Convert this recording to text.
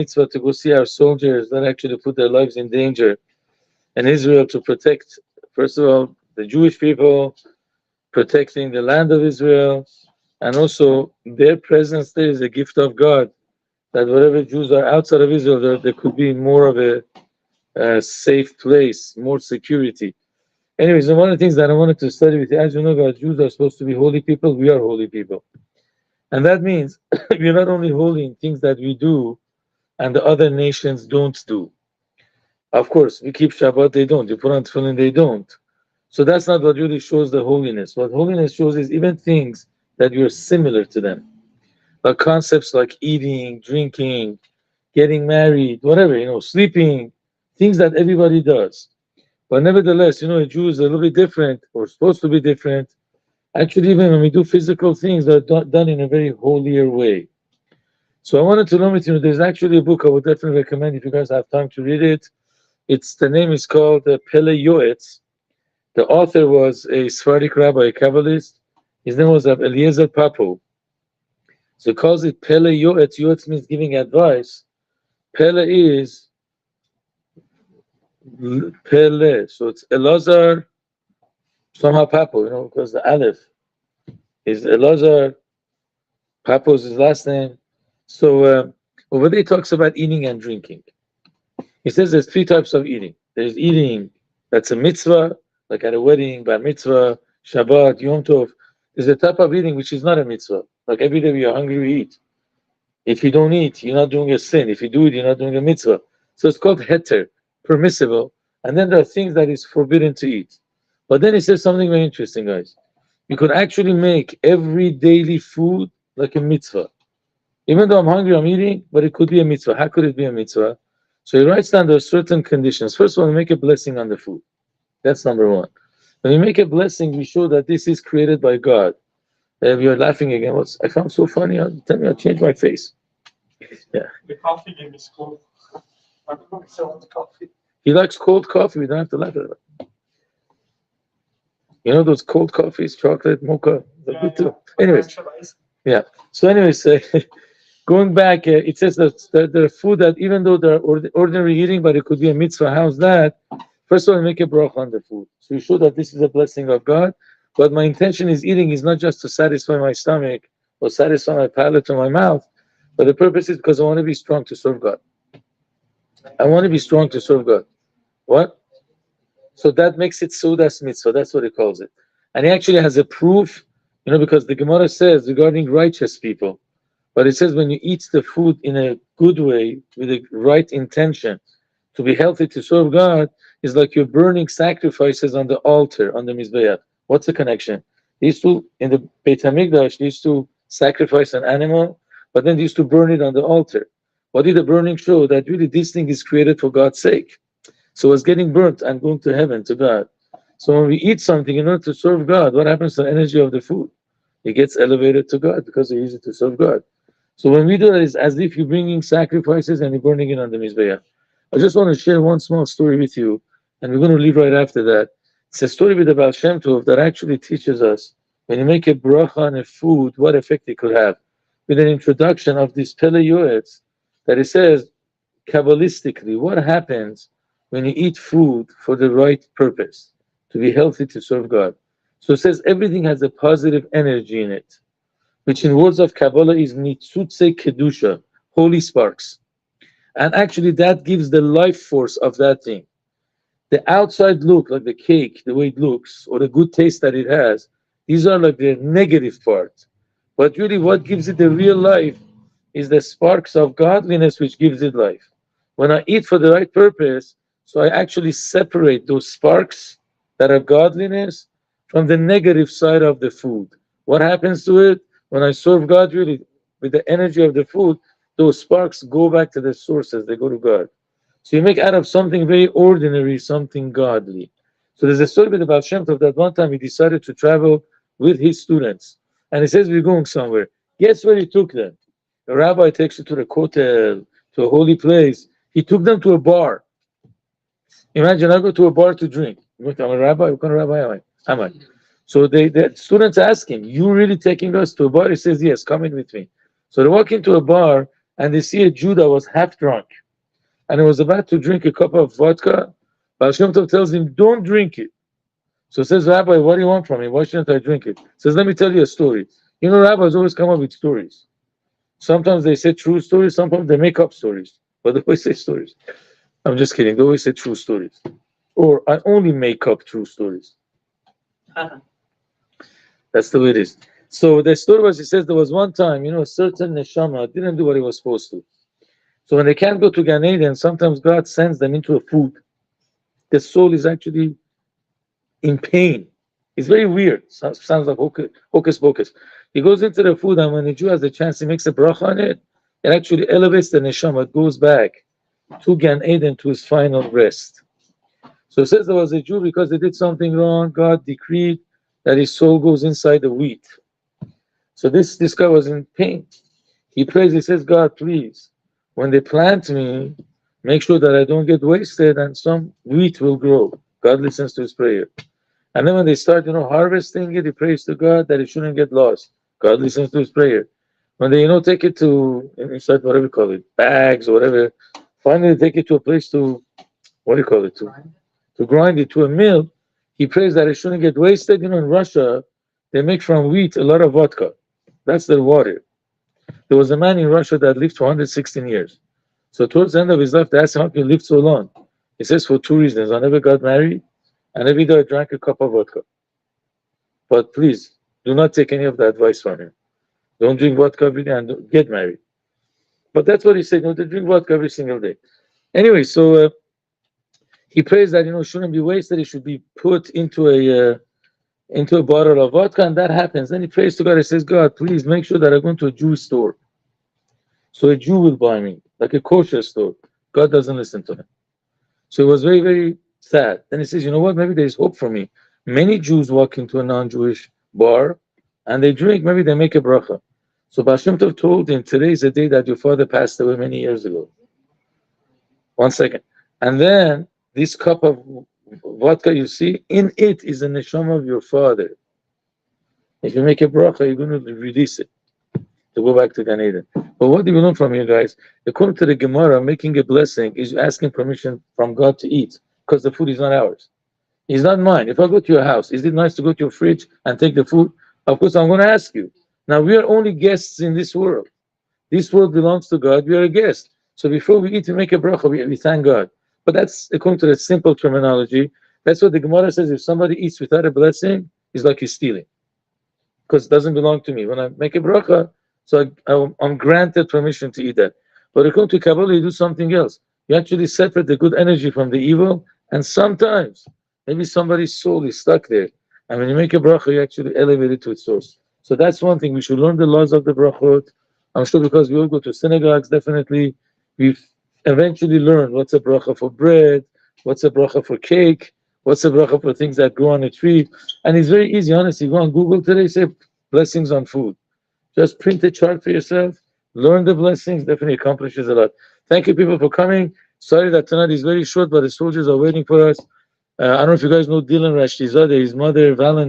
mitzvah to go see our soldiers that actually put their lives in danger in Israel to protect, first of all, the Jewish people, protecting the land of Israel, and also their presence there is a gift of God. That wherever Jews are outside of Israel, there could be more of a safe place, more security. Anyways, and one of the things that I wanted to study with you, as you know, God, Jews are supposed to be holy people. We are holy people. And that means we're not only holy in things that we do and the other nations don't do. Of course, we keep Shabbat, they don't. You put on tefillin, they don't. So that's not what really shows the holiness. What holiness shows is even things that you're similar to them. Like concepts like eating, drinking, getting married, whatever, sleeping, things that everybody does. But nevertheless, a Jew is a little bit different, or supposed to be different. Actually, even when we do physical things, they're done in a very holier way. So I wanted to know with you, there's actually a book I would definitely recommend if you guys have time to read it. The name is called Pele Yoetz. The author was a Sephardic rabbi, a Kabbalist. His name was Eliezer Papo. So he calls it Pele Yoetz. Yoetz means giving advice. Pele is Pele. So it's Elazar, somehow Papo, because the Aleph is Elazar. Papo is his last name. So over there he talks about eating and drinking. He says there's three types of eating. There's eating that's a mitzvah, like at a wedding, bar mitzvah, Shabbat, Yom Tov. There's a type of eating which is not a mitzvah. Like every day you're hungry, you eat. If you don't eat, you're not doing a sin. If you do it, you're not doing a mitzvah. So it's called heter, permissible. And then there are things that is forbidden to eat. But then he says something very interesting, guys. You could actually make every daily food like a mitzvah. Even though I'm hungry, I'm eating, but it could be a mitzvah. How could it be a mitzvah? So he writes down there are certain conditions. First of all, make a blessing on the food. That's number one. When we make a blessing, we show that this is created by God. You're laughing again. I found so funny. Tell me, I'll change my face. Yeah. The coffee game is cool. I don't know if I want coffee. He likes cold coffee. We don't have to laugh at it. You know those cold coffees, chocolate, mocha? They're good too. Anyways, yeah. So anyways, going back, it says that there are food that even though they're ordinary eating, but it could be a mitzvah. How's that? First of all, make a bracha on the food. So you show that this is a blessing of God. But my intention is eating is not just to satisfy my stomach or satisfy my palate or my mouth, but the purpose is because I want to be strong to serve God. I want to be strong to serve God. What? So that makes it Sudas mitzvah. That's what he calls it. And he actually has a proof, because the Gemara says regarding righteous people, but it says when you eat the food in a good way, with the right intention, to be healthy, to serve God, is like you're burning sacrifices on the altar, on the Mizbeach. What's the connection? They used to, in the Beit HaMikdash, they used to sacrifice an animal, but then they used to burn it on the altar. What did the burning show? That really this thing is created for God's sake. So it's getting burnt and going to heaven, to God. So when we eat something in order to serve God, what happens to the energy of the food? It gets elevated to God because we use it to serve God. So when we do that, it's as if you're bringing sacrifices and you're burning it on the Mizbeach. I just want to share one small story with you, and we're going to leave right after that. It's a story with the Baal Shem Tov that actually teaches us when you make a bracha on a food, what effect it could have. With an introduction of this Pele Yoetz, that it says, Kabbalistically, what happens when you eat food for the right purpose, to be healthy, to serve God. So it says everything has a positive energy in it, which in words of Kabbalah is Nitzutze Kedusha, holy sparks. And actually that gives the life force of that thing. The outside look, like the cake, the way it looks, or the good taste that it has, these are like the negative part. But really what gives it the real life is the sparks of godliness which gives it life. When I eat for the right purpose, so I actually separate those sparks that are godliness from the negative side of the food. What happens to it? When I serve God really with the energy of the food, those sparks go back to the sources, they go to God. So you make out of something very ordinary, something godly. So there's a story with the Baal Shem Tov that one time he decided to travel with his students. And he says, we're going somewhere. Guess where he took them? The rabbi takes you to the kotel, to a holy place. He took them to a bar. Imagine I go to a bar to drink. I'm a rabbi? What kind of rabbi am I? So the students ask him, you really taking us to a bar? He says, yes, come in with me. So they walk into a bar, and they see a Jew that was half drunk, and he was about to drink a cup of vodka. Baal Shem Tov tells him, "Don't drink it." So says, "Rabbi, what do you want from me? Why shouldn't I drink it?" Says, "Let me tell you a story." You know, rabbis always come up with stories. Sometimes they say true stories, sometimes they make up stories, but they always say stories. I'm just kidding. They always say true stories. Or I only make up true stories. That's the way it is. So the story was, he says, there was one time, a certain neshama didn't do what he was supposed to. So when they can't go to Gan Eden, sometimes God sends them into a food. The soul is actually in pain. It's very weird. Sounds like hocus pocus. He goes into the food, and when the Jew has the chance, he makes a bracha on it. It actually elevates the neshama. It goes back to Gan Eden, to his final rest. So it says there was a Jew, because they did something wrong, God decreed that his soul goes inside the wheat. So this guy was in pain. He prays, he says, "God, please, when they plant me, make sure that I don't get wasted and some wheat will grow." God listens to his prayer. And then when they start, harvesting it, he prays to God that it shouldn't get lost. God listens to his prayer. When they, take it to, inside whatever you call it, bags or whatever, finally take it to a place to, what do you call it, to grind it to a mill, he prays that it shouldn't get wasted. In Russia, they make from wheat a lot of vodka. That's their water. There was a man in Russia that lived for 116 years. So towards the end of his life, they asked him, "How can you live so long?" He says, "For two reasons. I never got married, and every day I drank a cup of vodka." But please, do not take any of the advice from him. Don't drink vodka every day and don't get married. But that's what he said, to drink vodka every single day. Anyway, so he prays that, it shouldn't be wasted. It should be put into a bottle of vodka, and that happens. Then he prays to God. He says, "God, please make sure that I go into a Jewish store. So a Jew will buy me, like a kosher store." God doesn't listen to him. So he was very, very sad. Then he says, "You know what? Maybe there's hope for me." Many Jews walk into a non-Jewish bar and they drink. Maybe they make a bracha. So Baal Shem Tov told him, "Today is the day that your father passed away many years ago." 1 second. And then this cup of vodka you see, in it is the neshama of your father. If you make a bracha, you're going to release it to go back to Gan Eden. But what do we learn from here, guys? According to the Gemara, making a blessing is asking permission from God to eat, because the food is not ours. It's not mine. If I go to your house, is it nice to go to your fridge and take the food? Of course, I'm going to ask you. Now, we are only guests in this world. This world belongs to God. We are a guest. So before we eat, we make a bracha. We thank God. But that's according to the simple terminology. That's what the Gemara says. If somebody eats without a blessing, it's like he's stealing, because it doesn't belong to me. When I make a bracha, so I'm granted permission to eat that. But according to Kabbalah, you do something else. You actually separate the good energy from the evil, and sometimes maybe somebody's soul is stuck there. And when you make a bracha, you actually elevate it to its source. So that's one thing. We should learn the laws of the brachot. I'm sure because we all go to synagogues, definitely we've eventually learned what's a bracha for bread, what's a bracha for cake, what's a bracha for things that grow on a tree. And it's very easy, honestly. Go on Google today, say blessings on food. Just print a chart for yourself, learn the blessings, definitely accomplishes a lot. Thank you, people, for coming. Sorry that tonight is very short, but the soldiers are waiting for us. I don't know if you guys know Dylan Rashdizadeh, his mother, Valentine.